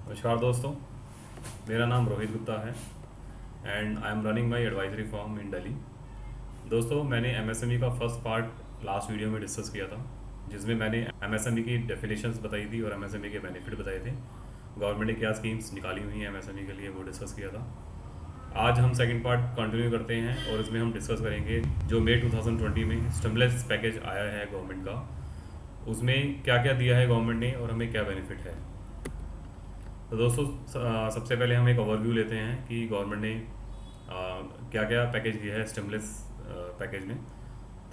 नमस्कार दोस्तों, मेरा नाम रोहित गुप्ता है and I am running my advisory form in Delhi. दोस्तों, मैंने एमएसएमई का फर्स्ट पार्ट लास्ट वीडियो में डिस्कस किया था, जिसमें मैंने एमएसएमई की डेफिनेशंस बताई थी और एमएसएमई के बेनिफिट बताए थे। गवर्नमेंट ने क्या स्कीम्स निकाली हुई हैं एमएसएमई के लिए, वो डिस्कस किया था। आज हम सेकंड पार्ट कंटिन्यू करते हैं और इसमें हम डिस्कस करेंगे जो मई 2020 में स्टिमुलस पैकेज आया है गवर्नमेंट का, उसमें क्या क्या दिया है गवर्नमेंट ने और हमें क्या बेनिफिट है। तो दोस्तों, सबसे पहले हम एक ओवरव्यू लेते हैं कि गवर्नमेंट ने क्या क्या पैकेज दिया है स्टिमुलस पैकेज में।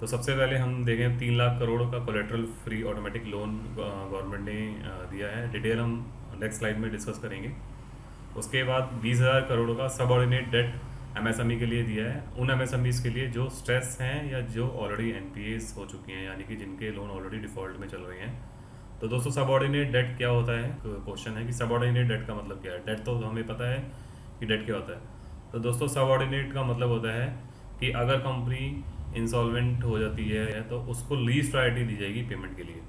तो सबसे पहले हम देखें 3 लाख करोड़ का collateral free automatic loan government ने दिया है। डिटेल हम नेक्स्ट स्लाइड में डिस्कस करेंगे। उसके बाद 20,000 करोड़ का सबऑर्डिनेट डेट एमएसएमई के लिए दिया है, उन एमएसएमईज के लिए जो स्ट्रेस हैं या जो ऑलरेडी एनपीएस हो चुकी हैं, यानी कि जिनके लोन ऑलरेडी डिफॉल्ट में चल रहे हैं। तो दोस्तों, सबऑर्डिनेट डेट क्या होता है? क्वेश्चन है कि सबऑर्डिनेट डेट का मतलब क्या है। डेट तो हमें पता है कि डेट क्या होता है। तो दोस्तों, सबऑर्डिनेट का मतलब होता है कि अगर कंपनी इंसॉल्वेंट हो जाती है तो उसको लीस्ट प्रायोरिटी दी जाएगी पेमेंट के लिए।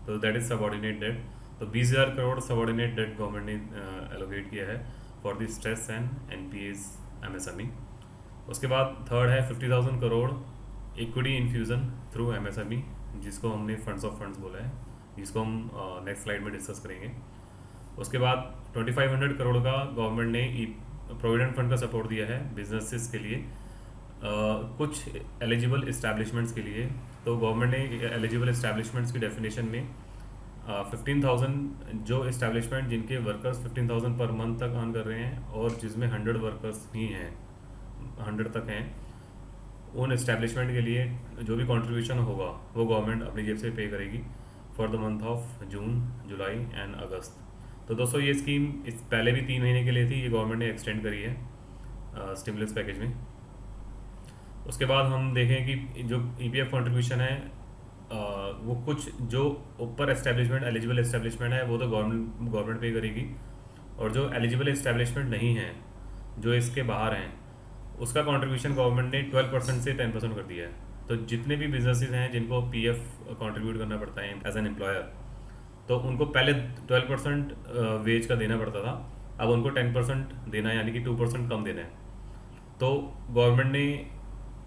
तो दैट इज सबऑर्डिनेट डेट। तो 20,000 करोड़ सबऑर्डिनेट डेट गवर्नमेंट ने एलोकेट किया है for the stress and NPS MSME. उसके बाद थर्ड है 50,000 crore equity infusion through MSME, जिसको हमने फंड्स ऑफ फंड्स बोला है, जिसको हम नेक्स्ट स्लाइड में डिस्कस करेंगे। उसके बाद 2500 करोड़ का गवर्नमेंट ने प्रोविडेंट फंड का सपोर्ट दिया है बिजनेसेस के लिए, कुछ एलिजिबल इस्टेब्लिशमेंट्स के लिए। तो गवर्नमेंट ने एलिजिबल इस्टेब्लिशमेंट्स की डेफिनेशन में 15,000 जो इस्टेब्लिशमेंट जिनके वर्कर्स 15,000 पर मंथ तक अर्न कर रहे हैं और जिसमें 100 वर्कर्स ही हैं, 100 तक हैं, उन इस्टेब्लिशमेंट के लिए जो भी कंट्रीब्यूशन होगा वो गवर्नमेंट अपनी जेब से पे करेगी for the month of June, July and August. तो दोस्तों, ये स्कीम इस पहले भी 3 महीने के लिए थी, ये गवर्नमेंट ने एक्सटेंड करी है स्टिमुलस पैकेज में। उसके बाद हम देखें कि जो ईपीएफ कंट्रीब्यूशन है, वो कुछ जो ऊपर एस्टेब्लिशमेंट एलिजिबल एस्टेब्लिशमेंट है वो तो गवर्नमेंट पे करेगी, और जो एलिजिबल एस्टेब्लिशमेंट नहीं है, जो इसके बाहर हैं, उसका कंट्रीब्यूशन गवर्नमेंट ने 12% से 10% कर दिया है। तो जितने भी बिजनेसेस हैं जिनको पीएफ कंट्रीब्यूट करना पड़ता है एज एन एम्प्लॉयर, तो उनको पहले 12% वेज का देना पड़ता था, अब उनको 10% देना है, यानी कि 2% कम देना है। तो गवर्नमेंट ने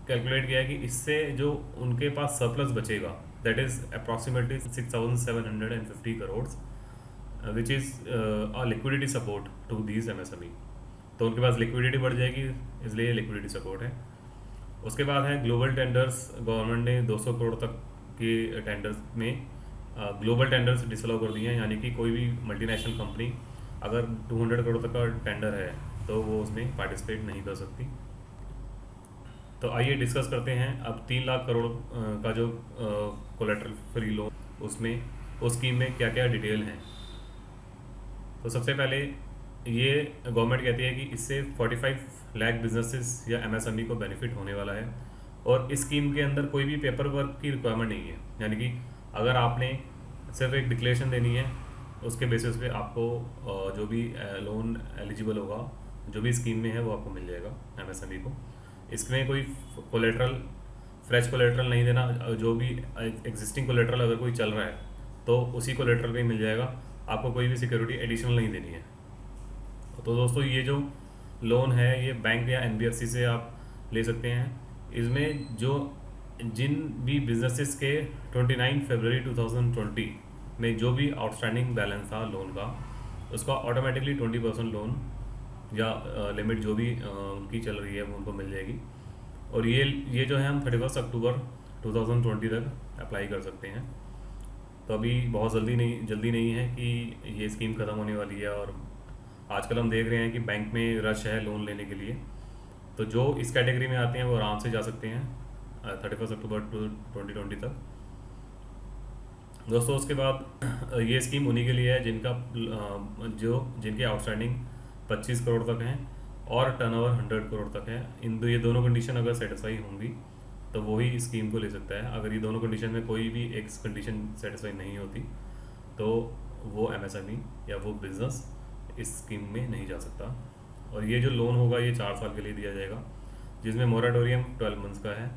कैलकुलेट किया है कि इससे जो उनके पास सरप्लस बचेगा, that is approximately 6,750 crore, which is a liquidity support to these MSME. तो उनके पास लिक्विडिटी बढ़ जाएगी, इसलिए लिक्विडिटी सपोर्ट है। उसके बाद है ग्लोबल टेंडर्स। गवर्नमेंट ने 200 करोड़ तक के टेंडर्स में ग्लोबल टेंडर्स डिसअलाउ कर दिए हैं, यानी कि कोई भी मल्टीनेशनल कंपनी अगर 200 करोड़ तक का टेंडर है तो वो उसमें पार्टिसिपेट नहीं कर सकती। तो आइए डिस्कस करते हैं अब 3 लाख करोड़ का जो कोलेट्रल फ्री लोन, उसमें उस स्कीम में क्या क्या डिटेल हैं। तो सबसे पहले ये गवर्नमेंट कहती है कि इससे 45 लाख बिजनेसेस या एमएसएमई को बेनिफिट होने वाला है, और इस स्कीम के अंदर कोई भी पेपर वर्क की रिक्वायरमेंट नहीं है। यानी कि अगर आपने सिर्फ एक डिक्लेरेशन देनी है, उसके बेसिस पे आपको जो भी लोन एलिजिबल होगा, जो भी स्कीम में है, वो आपको मिल जाएगा एमएसएमई को। इसमें कोई कोलेट्रल, फ्रेश कोलेट्रल नहीं देना। जो भी एग्जिस्टिंग कोलेट्रल अगर कोई चल रहा है तो उसी कोलेट्रल पे ही मिल जाएगा, आपको कोई भी सिक्योरिटी एडिशनल नहीं देनी है। तो दोस्तों, ये जो लोन है ये बैंक या एनबीएफसी से आप ले सकते हैं। इसमें जो जिन भी बिजनेसेस के 29 फरवरी 2020 में जो भी आउटस्टैंडिंग बैलेंस था लोन का, उसका ऑटोमेटिकली 20% लोन या लिमिट जो भी उनकी चल रही है वो उनको मिल जाएगी। और ये जो है हम 31 अक्टूबर 2020 तक अप्लाई कर सकते हैं। तो अभी बहुत जल्दी नहीं है कि ये स्कीम ख़त्म होने वाली है, और आजकल हम देख रहे हैं कि बैंक में रश है लोन लेने के लिए। तो जो इस कैटेगरी में आते हैं वो आराम से जा सकते हैं 31 अक्टूबर 2020 तक। दोस्तों, उसके बाद ये स्कीम उन्हीं के लिए है जिनका जिनके आउटस्टैंडिंग 25 करोड़ तक हैं और टर्नओवर 100 करोड़ तक है। ये दोनों कंडीशन अगर सेटिस्फाई होंगी तो वही इस स्कीम को ले सकता है। अगर ये दोनों कंडीशन में कोई भी एक कंडीशन सेटिस्फाई नहीं होती तो वो एमएसएमई या वो बिज़नेस इस स्कीम में नहीं जा सकता। और ये जो लोन होगा ये 4 साल के लिए दिया जाएगा, जिसमें मोराटोरियम 12 मंथ्स का है।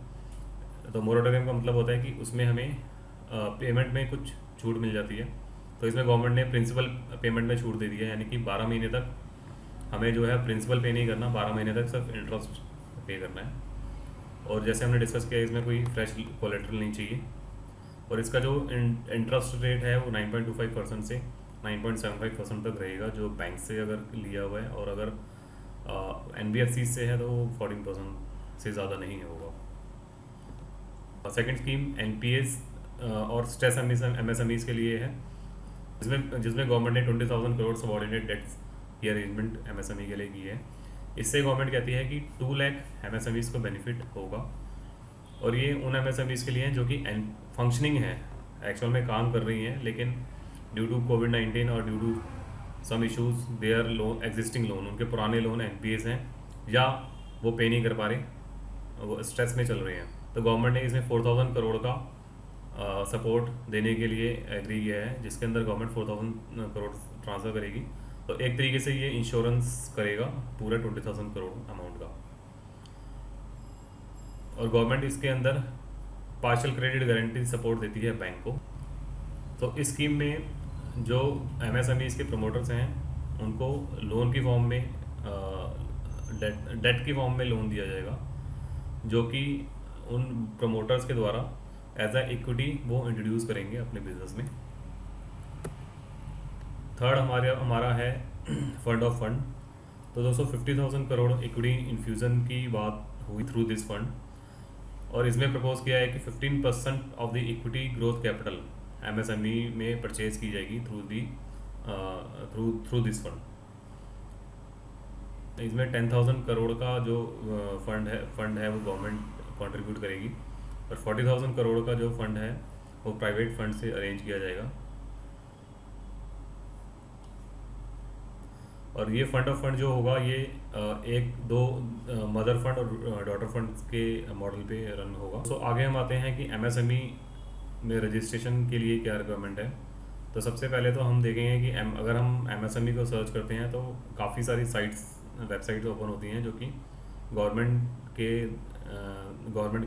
तो मोराटोरियम का मतलब होता है कि उसमें हमें पेमेंट में कुछ छूट मिल जाती है। तो इसमें गवर्नमेंट ने प्रिंसिपल पेमेंट में छूट दे दी है, यानी कि 12 महीने तक हमें जो है प्रिंसिपल पे नहीं करना, 12 महीने तक सिर्फ इंटरेस्ट पे करना है। और जैसे हमने डिस्कस किया, इसमें कोई फ्रेश कोलेट्रल नहीं चाहिए। और इसका जो इंटरेस्ट रेट है वो 9.25% से 9.75% तक रहेगा, जो बैंक से अगर लिया हुआ है, और अगर NBFC से है तो वो 14% से ज़्यादा नहीं होगा। सेकंड स्कीम NPS और स्ट्रेस MSMEs के लिए है, जिसमें गवर्नमेंट ने 20,000 करोड़ सबऑर्डिनेट डेट्स की अरेंजमेंट MSME के लिए की है। इससे गवर्नमेंट कहती है कि 2 लाख MSMEs को बेनिफिट होगा, और ये उन MSMEs के लिए हैं जो कि फंक्शनिंग है, एक्चुअल में काम कर रही हैं, लेकिन ड्यू टू कोविड-19 और due to some issues their loan, existing loan, उनके पुराने लोन NPAs हैं, या वो पे नहीं कर पा रहे, वो स्ट्रेस में चल रहे हैं। तो गवर्नमेंट ने इसमें 4,000 करोड़ का सपोर्ट देने के लिए एग्री किया है, जिसके अंदर गवर्नमेंट 4,000 करोड़ ट्रांसफ़र करेगी। तो एक तरीके से ये इंश्योरेंस करेगा पूरे 20,000 करोड़ अमाउंट का। और गवर्नमेंट इसके अंदर पार्शियल क्रेडिट गारंटी सपोर्ट देती है बैंक को। तो इस स्कीम में जो MSMEs के प्रमोटर्स हैं उनको लोन की फॉर्म में, डेट की फॉर्म में लोन दिया जाएगा, जो कि उन प्रमोटर्स के द्वारा एज अ इक्विटी वो इंट्रोड्यूस करेंगे अपने बिजनेस में। थर्ड हमारा है फंड ऑफ फंड। तो दोस्तों 50,000 करोड़ इक्विटी इन्फ्यूज़न की बात हुई थ्रू दिस फंड, और इसमें प्रपोज किया है कि 15% of the equity growth capital MSME में परचेज की जाएगी थ्रू दिस फंड। इसमें 10,000 करोड़ का जो फंड है वो गवर्नमेंट कंट्रीब्यूट करेगी, और 40,000 करोड़ का जो फंड है वो प्राइवेट फंड से अरेंज किया जाएगा। और ये फंड ऑफ फंड जो होगा ये एक दो मदर फंड और डॉटर फंड के मॉडल पे रन होगा। तो आगे हम आते हैं कि MSME में रजिस्ट्रेशन के लिए क्या रिक्वायरमेंट है। तो सबसे पहले तो हम देखेंगे कि अगर हम MSME को सर्च करते हैं तो काफ़ी सारी वेबसाइट्स ओपन होती हैं जो कि गवर्नमेंट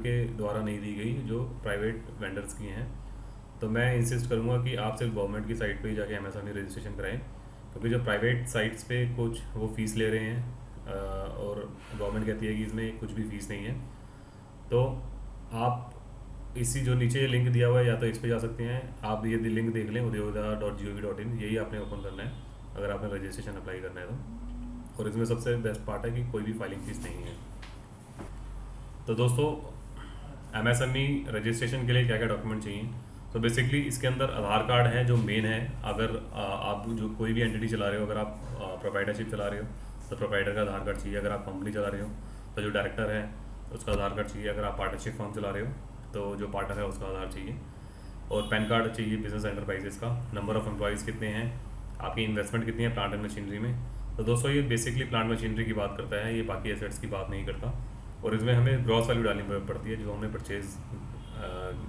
के द्वारा नहीं दी गई, जो प्राइवेट वेंडर्स की हैं। तो मैं इंसिस्ट करूँगा कि आप सिर्फ गवर्नमेंट की साइट पे ही जाके MSME रजिस्ट्रेशन कराएं, क्योंकि जो प्राइवेट साइट्स पे कुछ वो फ़ीस ले रहे हैं और गवर्नमेंट कहती है कि इसमें कुछ भी फ़ीस नहीं है। तो आप इसी जो नीचे लिंक दिया हुआ है, या तो इस पे जा सकते हैं, आप ये लिंक देख लें udyodhya.gov.in, यही आपने ओपन करना है अगर आपने रजिस्ट्रेशन अप्लाई करना है तो। और इसमें सबसे बेस्ट पार्ट है कि कोई भी फाइलिंग फीस नहीं है। तो दोस्तों MSME रजिस्ट्रेशन के लिए क्या क्या डॉक्यूमेंट चाहिए, तो बेसिकली इसके अंदर आधार कार्ड है जो मेन है। अगर आप जो कोई भी एंटिटी चला रहे हो, अगर आप प्रोप्राइटरशिप चला रहे हो तो प्रोप्राइटर का आधार कार्ड चाहिए। अगर आप कंपनी चला रहे हो तो जो डायरेक्टर है उसका आधार कार्ड चाहिए। अगर आप पार्टनरशिप फॉर्म चला रहे हो तो जो पार्टनर है उसका आधार चाहिए। और पैन कार्ड चाहिए बिजनेस एंटरप्राइजेस का। नंबर ऑफ़ एम्प्लॉयज़ कितने हैं, आपकी इन्वेस्टमेंट कितनी है प्लांट एंड मशीनरी में। तो दोस्तों ये बेसिकली प्लांट मशीनरी की बात करता है, ये बाकी एसेट्स की बात नहीं करता। और इसमें हमें ग्रॉस वैल्यू डालनी पड़ती है, जो हमने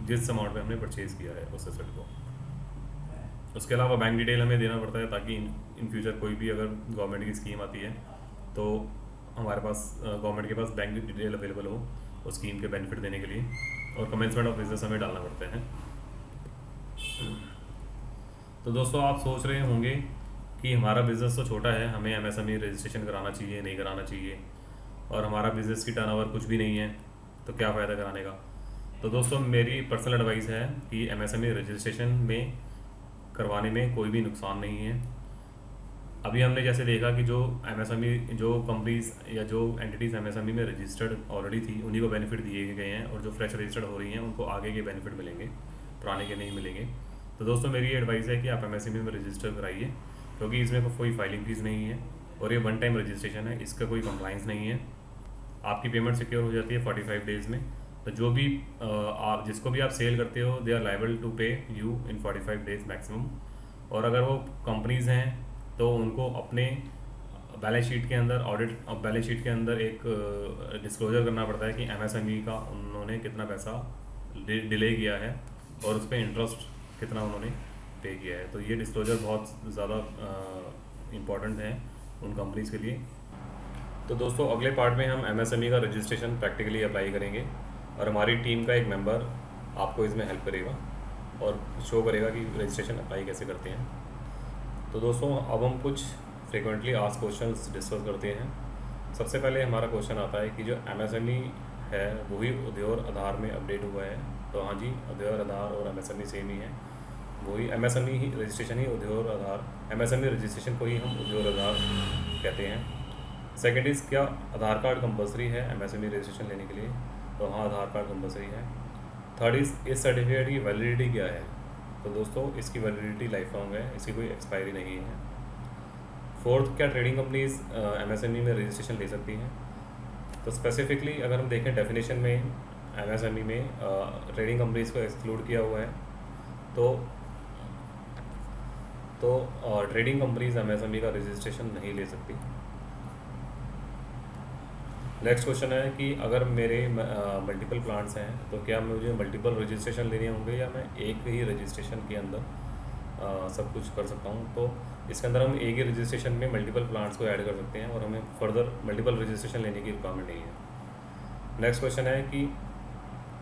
जिस अमाउंट में हमने परचेज़ किया है उस एसेट को। उसके अलावा बैंक डिटेल हमें देना पड़ता है, ताकि इन फ्यूचर कोई भी अगर गवर्नमेंट की स्कीम आती है तो हमारे पास गवर्नमेंट के पास बैंक डिटेल अवेलेबल हो उस स्कीम के बेनिफिट देने के लिए। और कमेंसमेंट ऑफ बिजनेस हमें डालना पड़ता है। तो दोस्तों आप सोच रहे होंगे कि हमारा बिज़नेस तो छोटा है, हमें MSME रजिस्ट्रेशन कराना चाहिए, नहीं कराना चाहिए, और हमारा बिज़नेस की टर्नओवर कुछ भी नहीं है, तो क्या फ़ायदा कराने का। तो दोस्तों मेरी पर्सनल एडवाइस है कि MSME रजिस्ट्रेशन में करवाने में कोई भी नुकसान नहीं है। अभी हमने जैसे देखा कि जो MSME जो कंपनीज या जो एंटिटीज़ MSME में रजिस्टर्ड ऑलरेडी थी उन्हीं को बेनिफिट दिए गए हैं, और जो फ्रेश रजिस्टर्ड हो रही हैं उनको आगे के बेनिफिट मिलेंगे, पुराने के नहीं मिलेंगे। तो दोस्तों मेरी एडवाइस है कि आप MSME में रजिस्टर कराइए, क्योंकि इसमें कोई फाइलिंग फीस नहीं है, और ये 1 टाइम रजिस्ट्रेशन है, इसका कोई कंप्लाइंस नहीं है। आपकी पेमेंट सिक्योर हो जाती है 45 डेज़ में। तो जो भी आप जिसको भी आप सेल करते हो दे आर लायबल टू पे यू इन 45 डेज़ मैक्सिमम। और अगर वो कंपनीज़ हैं तो उनको अपने बैलेंस शीट के अंदर बैलेंस शीट के अंदर एक डिस्क्लोजर करना पड़ता है कि MSME का उन्होंने कितना पैसा डिले किया है और उस पर इंटरेस्ट कितना उन्होंने पे किया है। तो ये डिस्क्लोजर बहुत ज़्यादा इम्पॉर्टेंट है उन कंपनीज़ के लिए। तो दोस्तों अगले पार्ट में हम MSME का रजिस्ट्रेशन प्रैक्टिकली अप्लाई करेंगे, और हमारी टीम का एक मेंबर आपको इसमें हेल्प करेगा। और शो करेगा कि रजिस्ट्रेशन अप्लाई कैसे करते हैं। तो दोस्तों अब हम कुछ फ्रिक्वेंटली आस्क्ड क्वेश्चंस डिस्कस करते हैं। सबसे पहले हमारा क्वेश्चन आता है कि जो एमएसएमई है वही उद्योग आधार में अपडेट हुआ है। तो हाँ जी, उद्योग आधार और एमएसएमई सेम ही है, वही एमएसएमई ही रजिस्ट्रेशन ही उद्योग आधार, एमएसएमई रजिस्ट्रेशन को ही हम उद्योग आधार कहते हैं। सेकेंड इज़, क्या आधार कार्ड कंपलसरी है एमएसएमई रजिस्ट्रेशन लेने के लिए? तो हाँ, आधार कार्ड कंपलसरी है। थर्ड इज़, इस सर्टिफिकेट की वैलिडिटी क्या है? तो दोस्तों इसकी वैलिडिटी लाइफ लॉन्ग है, इसकी कोई एक्सपायरी नहीं है। फोर्थ, क्या ट्रेडिंग कंपनीज एमएसएमई में रजिस्ट्रेशन ले सकती हैं? तो स्पेसिफिकली अगर हम देखें डेफिनेशन में एमएसएमई में ट्रेडिंग कंपनीज को एक्सक्लूड किया हुआ है। तो ट्रेडिंग कंपनीज एमएसएमई का रजिस्ट्रेशन नहीं ले सकती। नेक्स्ट क्वेश्चन है कि अगर मेरे मल्टीपल प्लांट्स हैं तो क्या मुझे मल्टीपल रजिस्ट्रेशन लेने होंगे या मैं एक ही रजिस्ट्रेशन के अंदर सब कुछ कर सकता हूँ? तो इसके अंदर हम एक ही रजिस्ट्रेशन में मल्टीपल प्लांट्स को ऐड कर सकते हैं और हमें फर्दर मल्टीपल रजिस्ट्रेशन लेने की रिक्वायरमेंट नहीं है। नेक्स्ट क्वेश्चन है कि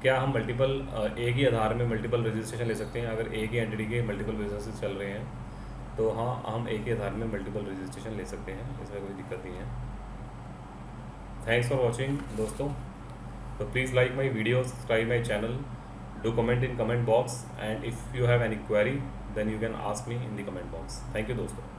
क्या हम एक ही आधार में मल्टीपल रजिस्ट्रेशन ले सकते हैं अगर एक ही एंटिटी के मल्टीपल बिजनेसेस चल रहे हैं? तो हाँ, हम एक ही आधार में मल्टीपल रजिस्ट्रेशन ले सकते हैं, इसमें कोई दिक्कत नहीं है। थैंक्स फॉर वॉचिंग दोस्तों। तो please like my video, subscribe my channel, do comment in comment box, and if you have any query then you can ask me in the comment box. Thank you दोस्तों।